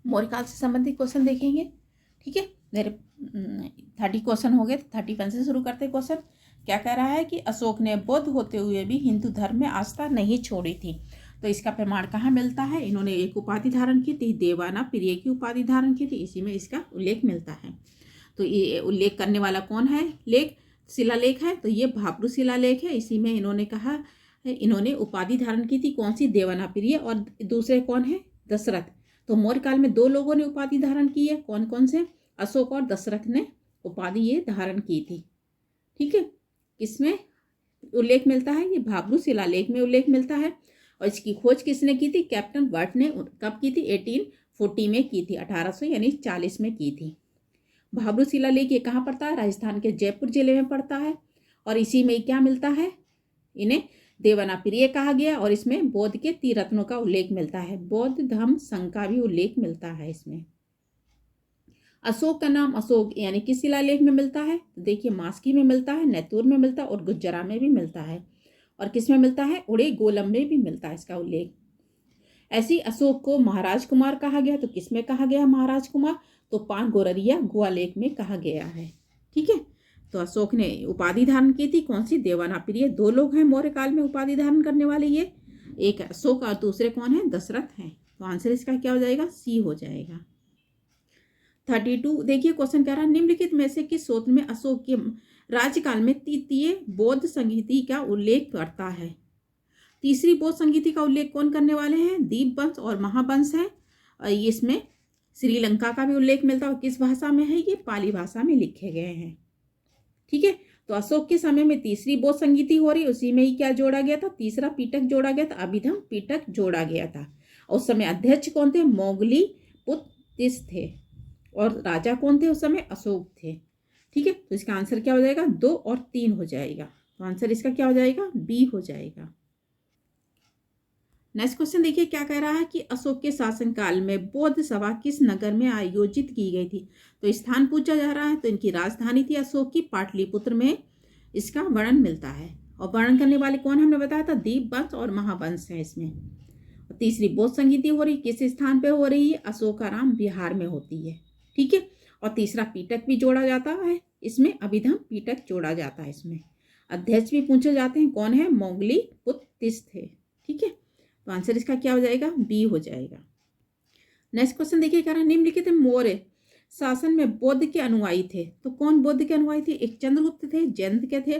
मौर्यकाल से संबंधित क्वेश्चन देखेंगे। ठीक है, मेरे 30 क्वेश्चन हो गए, 31 से शुरू करते क्वेश्चन। क्या कह रहा है कि अशोक ने बौद्ध होते हुए भी हिंदू धर्म में आस्था नहीं छोड़ी थी। तो इसका प्रमाण कहाँ मिलता है? इन्होंने एक उपाधि धारण की थी, देवाना प्रिय की उपाधि धारण की थी, इसी में इसका उल्लेख मिलता है। तो ये उल्लेख करने वाला कौन है? शिलालेख है, तो ये भाब्रू शिलालेख है। इसी में इन्होंने कहा, इन्होंने उपाधि धारण की थी कौन सी? देवाना प्रिय, और दूसरे कौन है? दशरथ। तो मौर्य काल में 2 लोगों ने उपाधि धारण की है। कौन कौन से? अशोक और दशरथ ने उपाधि ये धारण की थी। ठीक है, किसमें उल्लेख मिलता है? ये भाब्रू शिलालेख में उल्लेख मिलता है। और इसकी खोज किसने की थी? कैप्टन बर्ट ने। कब की थी? 1840 में की थी, 1800 यानी 40 में की थी। भाब्रू शिलालेख ये कहाँ पड़ता है? राजस्थान के जयपुर जिले में पड़ता है। और इसी में क्या मिलता है? इन्हें देवाना प्रिय कहा गया। और इसमें बौद्ध के तीरत्नों का उल्लेख मिलता है, बौद्ध धम्म संघ का भी उल्लेख मिलता है इसमें। अशोक का नाम अशोक यानी किस शिलालेख में मिलता है? तो देखिए, मास्की में मिलता है, नैतूर में मिलता है और गुज्जरा में भी मिलता है। और किस में मिलता है? उड़े गोलम में भी मिलता है इसका उल्लेख। ऐसी अशोक को महाराज कुमार कहा गया। तो किस में कहा गया महाराज कुमार? तो पान गोररिया गुआलेख में कहा गया है। ठीक है, तो अशोक ने उपाधि धारण की थी कौन सी? देवाना प्रिय। 2 लोग हैं मौर्य काल में उपाधि धारण करने वाले, ये एक अशोक और दूसरे कौन है? दशरथ हैं। तो आंसर इसका क्या हो जाएगा? सी हो जाएगा। 32 देखिए, क्वेश्चन कह रहा है निम्नलिखित में से किस सूत्र में अशोक के राज्यकाल में तृतीय बौद्ध संगीति का उल्लेख करता है? तीसरी बौद्ध संगीति का उल्लेख कौन करने वाले हैं? दीपवंश और महावंश है। इसमें श्रीलंका का भी उल्लेख मिलता है। और किस भाषा में है? ये पाली भाषा में लिखे गए हैं। ठीक है, तो अशोक के समय में तीसरी बौद्ध संगीति हो रही, उसी में ही क्या जोड़ा गया था? तीसरा पीटक जोड़ा गया था, अभिधम पीटक जोड़ा गया था। उस समय अध्यक्ष कौन थे? मोगली पुत्तिस थे। और राजा कौन थे उस समय? अशोक थे। ठीक है, तो इसका आंसर क्या हो जाएगा? 2 और 3 हो जाएगा। तो आंसर इसका क्या हो जाएगा? बी हो जाएगा। नेक्स्ट क्वेश्चन देखिए, क्या कह रहा है कि अशोक के शासनकाल में बौद्ध सभा किस नगर में आयोजित की गई थी? तो स्थान पूछा जा रहा है। तो इनकी राजधानी थी अशोक की पाटलिपुत्र में, इसका वर्णन मिलता है। और वर्णन करने वाले कौन हमने बताया था? दीपवंश और महावंश है इसमें। और तीसरी बौद्ध संगीति हो रही, किस स्थान पे हो रही है? अशोकाराम बिहार में होती है। ठीक है, और तीसरा पीटक भी जोड़ा जाता है इसमें, अभिधम पीटक जोड़ा जाता है इसमें। अध्यक्ष भी पूछे जाते हैं, कौन है? मोगली पुत्तिस थे। ठीक है, तो आंसर इसका क्या हो जाएगा? बी हो जाएगा। नेक्स्ट क्वेश्चन देखिए, कह रहा है निम्नलिखित मौर्य शासन में बौद्ध के अनुयायी थे। तो कौन बौद्ध के अनुयायी थे? एक चंद्रगुप्त थे, जयंत के थे,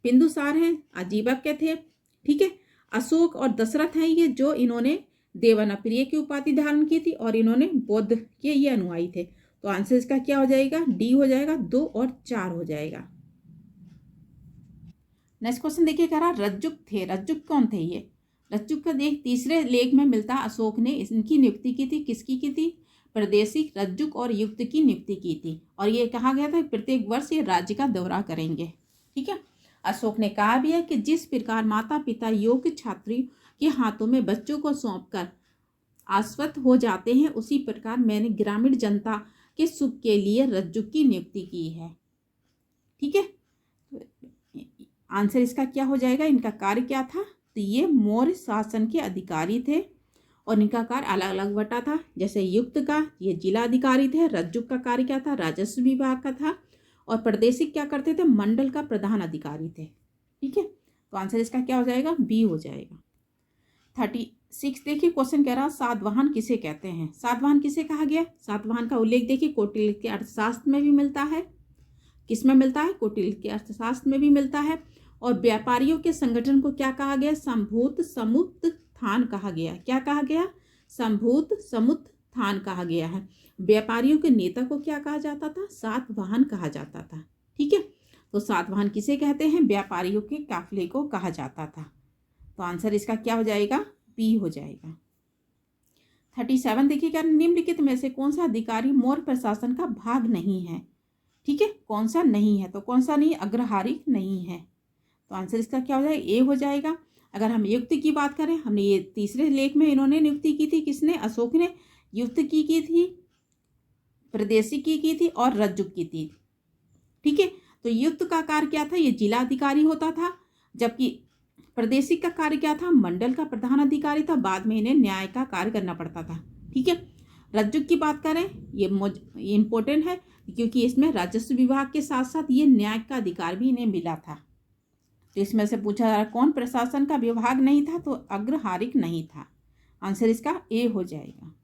बिंदुसार हैं, अजीबक के थे। ठीक है, अशोक और दशरथ हैं ये, जो इन्होंने देवाना प्रिय की उपाधि धारण की थी और इन्होंने बौद्ध के ये अनुयायी थे। तो आंसर इसका क्या हो जाएगा? डी हो जाएगा। 2 और 4 हो जाएगा। नेक्स्ट क्वेश्चन देखिए, कह रहा रज्जुक थे। रज्जुक कौन थे? ये रज्जुक का देख तीसरे लेख में मिलता। अशोक ने इनकी नियुक्ति की थी, किसकी की थी? प्रादेशिक रज्जुक और युक्त की नियुक्ति की थी। और ये कहा गया था प्रत्येक वर्ष ये राज्य का दौरा करेंगे। ठीक है, अशोक ने कहा भी है कि जिस प्रकार माता पिता योग्य छात्री के हाथों में बच्चों को सौंपकर आश्वस्त हो जाते हैं, उसी प्रकार मैंने ग्रामीण जनता के सुख के लिए रज्जुक की नियुक्ति की है। ठीक है, आंसर इसका क्या हो जाएगा? इनका कार्य क्या था? तो ये मौर्य शासन के अधिकारी थे और इनका कार्य अलग अलग बटा था। जैसे युक्त का ये जिला अधिकारी थे, रज्जुक का कार्य क्या था? राजस्व विभाग का था। और प्रादेशिक क्या करते थे? मंडल का प्रधान अधिकारी थे। ठीक है, तो आंसर इसका क्या हो जाएगा? बी हो जाएगा। 36 देखिए, क्वेश्चन कह रहा सातवाहन किसे कहते हैं? सातवाहन किसे कहा गया? सातवाहन का उल्लेख देखिए कौटिल्य के अर्थशास्त्र में भी मिलता है। किस में मिलता है? कौटिल्य के अर्थशास्त्र में भी मिलता है। और व्यापारियों के संगठन को क्या कहा गया? संभूत समुत्थान कहा गया। क्या कहा गया? संभूत समुत्थान कहा गया है। व्यापारियों के नेता को क्या कहा जाता था? सातवाहन कहा जाता था। ठीक है, तो सातवाहन किसे कहते हैं? व्यापारियों के काफिले को कहा जाता था। तो आंसर इसका क्या हो जाएगा? बी हो जाएगा। 37 देखिएगा, निम्नलिखित में से कौन सा अधिकारी मौर्य प्रशासन का भाग नहीं है? ठीक है, कौन सा नहीं है? तो कौन सा नहीं? अग्रहारी नहीं है। तो आंसर इसका क्या हो जाएगा? ए हो जाएगा। अगर हम युक्त की बात करें, हमने ये तीसरे लेख में इन्होंने नियुक्ति की थी। किसने? अशोक ने युक्त की थी, प्रादेशिक की थी और रज्जुक की थी। ठीक है, तो युक्त का कार्य क्या था? ये जिला अधिकारी होता था। जबकि प्रादेशिक का कार्य क्या था? मंडल का प्रधान अधिकारी था। बाद में इन्हें न्याय का कार्य करना पड़ता था। ठीक है, रज्जुक की बात करें, ये इम्पोर्टेंट है क्योंकि इसमें राजस्व विभाग के साथ साथ ये न्याय का अधिकार भी इन्हें मिला था। तो इसमें से पूछा जा रहा है कौन प्रशासन का विभाग नहीं था, तो अग्रहारिक नहीं था। आंसर इसका ए हो जाएगा।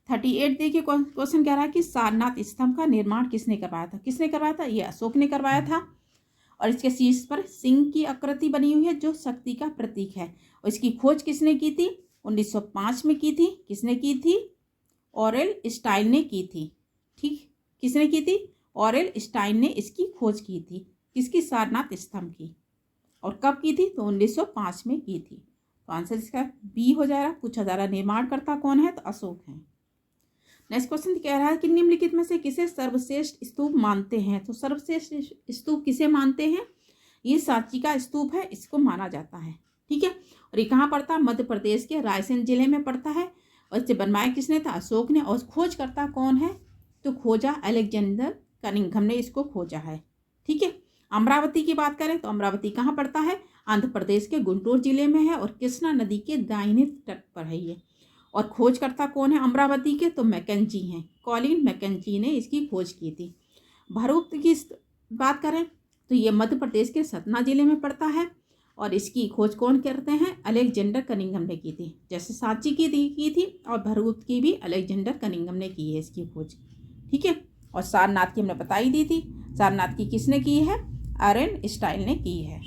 38 देखिए क्वेश्चन कह रहा है कि सारनाथ स्तंभ का निर्माण किसने करवाया था। किसने करवाया था, ये अशोक ने करवाया था। और इसके शीर्ष पर सिंह की आकृति बनी हुई है जो शक्ति का प्रतीक है। और इसकी खोज किसने की थी, 1905 में की थी। किसने की थी, ऑरेल स्टाइन ने की थी। ठीक, किसने की थी, ऑरेल स्टाइन ने इसकी खोज की थी। किसकी, सारनाथ स्तंभ की। और कब की थी, तो 1905 में की थी। तो आंसर इसका बी हो जाएगा। पूछा जा रहा है निर्माणकर्ता कौन है, तो अशोक है। नेक्स्ट क्वेश्चन कह रहा है कि निम्नलिखित में से किसे सर्वश्रेष्ठ स्तूप मानते हैं। तो सर्वश्रेष्ठ स्तूप किसे मानते हैं, ये सांची का स्तूप है, इसको माना जाता है। ठीक है, और ये कहाँ पड़ता है, मध्य प्रदेश के रायसेन जिले में पड़ता है। और इसे बनवाया किसने था, अशोक ने। और खोजकर्ता कौन है, तो खोजा अलेक्जेंडर कनिंघम ने इसको खोजा है। ठीक है, अमरावती की बात करें तो अमरावती कहाँ पड़ता है, आंध्र प्रदेश के गुंटूर जिले में है और कृष्णा नदी के दाहिने तट पर है ये। और खोजकर्ता कौन है अमरावती के, तो मैकेंजी हैं, कॉलिन मैकेंजी ने इसकी खोज की थी। भरूच की बात करें तो ये मध्य प्रदेश के सतना जिले में पड़ता है और इसकी खोज कौन करते हैं, अलेक्जेंडर कनिंघम ने की थी। जैसे सांची की थी और भरूच की भी अलेक्जेंडर कनिंघम ने की है इसकी खोज। ठीक है, और सारनाथ की हमने बताई दी थी, सारनाथ की किसने की है, आर्यन स्टाइल ने की है।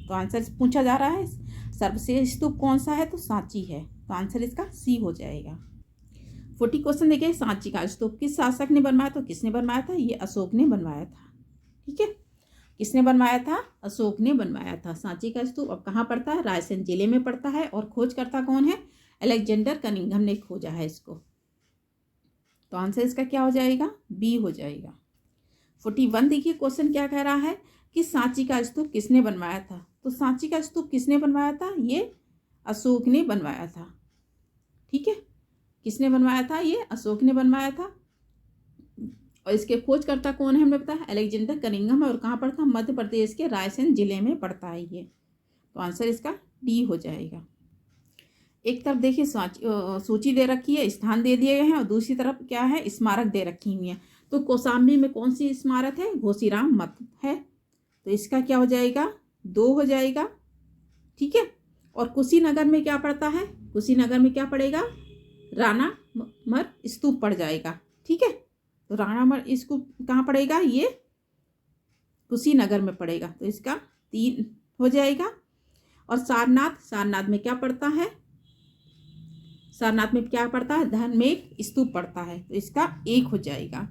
तो आंसर पूछा जा रहा है सर्वश्रेष्ठ स्तूप कौन सा है, तो सांची है। तो आंसर इसका सी हो जाएगा। 40 क्वेश्चन देखिए, सांची का स्तूप किस शासक ने बनवाया, तो किसने बनवाया था, ये अशोक ने बनवाया था। ठीक है, किसने बनवाया था, अशोक ने बनवाया था सांची का स्तूप। अब कहाँ पड़ता है, रायसेन जिले में पड़ता है। और खोजकर्ता कौन है, अलेक्जेंडर कनिंघम ने खोजा है इसको। तो आंसर इसका क्या हो जाएगा, बी हो जाएगा। 41 देखिए क्वेश्चन क्या कह रहा है कि सांची का स्तूप किसने बनवाया था। तो सांची का स्तूप किसने बनवाया था, ये अशोक ने बनवाया था। ठीक है, किसने बनवाया था, ये अशोक ने बनवाया था। और इसके खोजकर्ता कौन है, हमने बताया अलेक्जेंडर कनिंघम है। और कहाँ पड़ता है, मध्य प्रदेश के रायसेन जिले में पड़ता है ये। तो आंसर इसका डी हो जाएगा। एक तरफ देखिए सूची दे रखी है, स्थान दे दिए गए हैं, और दूसरी तरफ क्या है, स्मारक दे रखी हुई है। तो कौशाम्बी में कौन सी स्मारक है, घोसीराम मठ है। तो इसका क्या हो जाएगा, 2 हो जाएगा। ठीक है, और कुशीनगर में क्या पड़ता है, कुशीनगर में क्या पड़ेगा, राणामर स्तूप पड़ जाएगा। ठीक है, तो राणामर स्तूप कहाँ पड़ेगा, ये कुशीनगर में पड़ेगा। तो इसका 3 हो जाएगा। और सारनाथ में क्या पड़ता है, सारनाथ में क्या पड़ता है, धर्ममेघ स्तूप पड़ता है। तो इसका 1 हो जाएगा।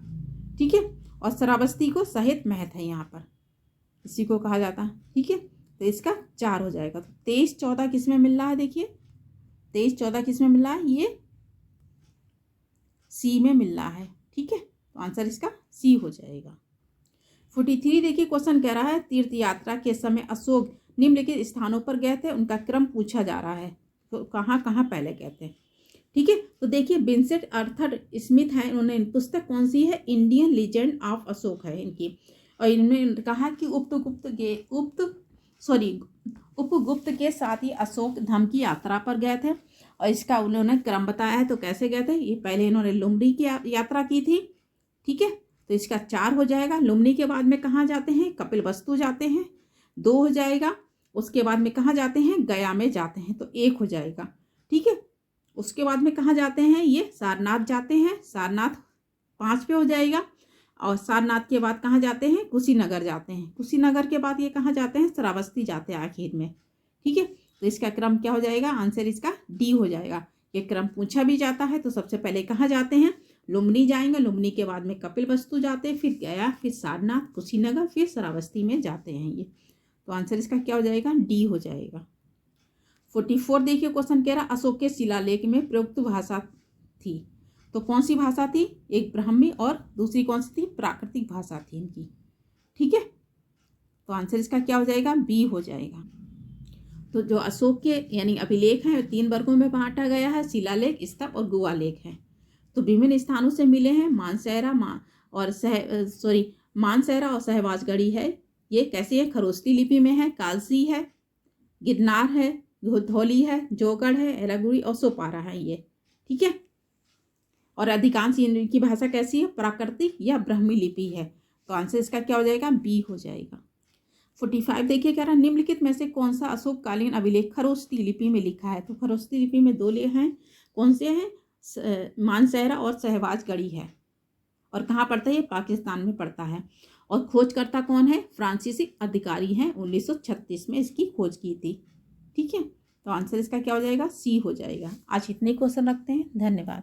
ठीक है, और श्रावस्ती को सहित महत है यहाँ पर, इसी को कहा जाता है। ठीक है, तो इसका 4 हो जाएगा। तो 23-14 किस में मिल रहा है, देखिए 23-14 किस में मिल रहा है, ये सी में मिल रहा है। ठीक है, तो आंसर इसका सी हो जाएगा। 43 देखिए क्वेश्चन कह रहा है तीर्थ यात्रा के समय अशोक निम्नलिखित स्थानों पर गए थे, उनका क्रम पूछा जा रहा है, तो कहाँ कहाँ पहले गए थे। ठीक है, तो देखिए विंसेंट आर्थर स्मिथ है, उन्होंने पुस्तक कौन सी है, इंडियन लीजेंड ऑफ अशोक है इनकी। और इन्होंने कहा कि उपगुप्त के साथ ही अशोक धाम की यात्रा पर गए थे। और इसका उन्होंने क्रम बताया है, तो कैसे गए थे, ये पहले इन्होंने लुम्बिनी की यात्रा की थी। ठीक है, तो इसका 4 हो जाएगा। लुम्बिनी के बाद में कहाँ जाते हैं, कपिलवस्तु जाते हैं, 2 हो जाएगा। उसके बाद में कहाँ जाते हैं, गया में जाते हैं, तो 1 हो जाएगा। ठीक है, उसके बाद में कहाँ जाते हैं, ये सारनाथ जाते हैं, सारनाथ 5 पे हो जाएगा। और सारनाथ के बाद कहाँ जाते हैं, कुशीनगर जाते हैं, कुशीनगर के बाद ये कहाँ जाते हैं, श्रावस्ती जाते हैं आखिर में। ठीक है, तो इसका क्रम क्या हो जाएगा, आंसर इसका डी हो जाएगा। ये क्रम पूछा भी जाता है, तो सबसे पहले कहाँ जाते हैं, लुम्बिनी जाएंगे, लुम्बिनी के बाद में कपिलवस्तु जाते हैं, फिर गया, फिर सारनाथ, कुशीनगर, फिर श्रावस्ती में जाते हैं ये। तो आंसर इसका क्या हो जाएगा, डी हो जाएगा। 44 देखिए क्वेश्चन कह रहा अशोक के शिलालेख में प्रयुक्त भाषा थी, तो कौन सी भाषा थी, एक ब्राह्मी और दूसरी कौन सी थी, प्राकृतिक भाषा थी इनकी। ठीक है, तो आंसर इसका क्या हो जाएगा, बी हो जाएगा। तो जो अशोक के यानी अभिलेख हैं 3 वर्गों में बांटा गया है, शिलालेख, स्तंभ और गुहा लेख है। तो विभिन्न स्थानों से मिले हैं, मानसैरा और सहवाजगढ़ी है। ये कैसे है, खरोष्टी लिपि में है, कालसी है, गिरनार है, धौली है, जोगढ़ है, एलागुड़ी और सोपारा है ये। ठीक है, और अधिकांश इनकी भाषा कैसी है, प्राकृतिक या ब्राह्मी लिपि है। तो आंसर इसका क्या हो जाएगा, बी हो जाएगा। 45 देखिए कह रहा निम्नलिखित में से कौन सा अशोककालीन अभिलेख खरोष्टी लिपि में लिखा है। तो खरोष्टी लिपि में दो ले हैं, कौन से हैं, मानसेहरा और शहबाजगढ़ी है। और कहाँ पड़ता है, ये पाकिस्तान में पड़ता है। और खोजकर्ता कौन है, फ्रांसीसी अधिकारी हैं, 1936 में इसकी खोज की थी। ठीक है, तो आंसर इसका क्या हो जाएगा, सी हो जाएगा। आज इतने क्वेश्चन रखते हैं, धन्यवाद।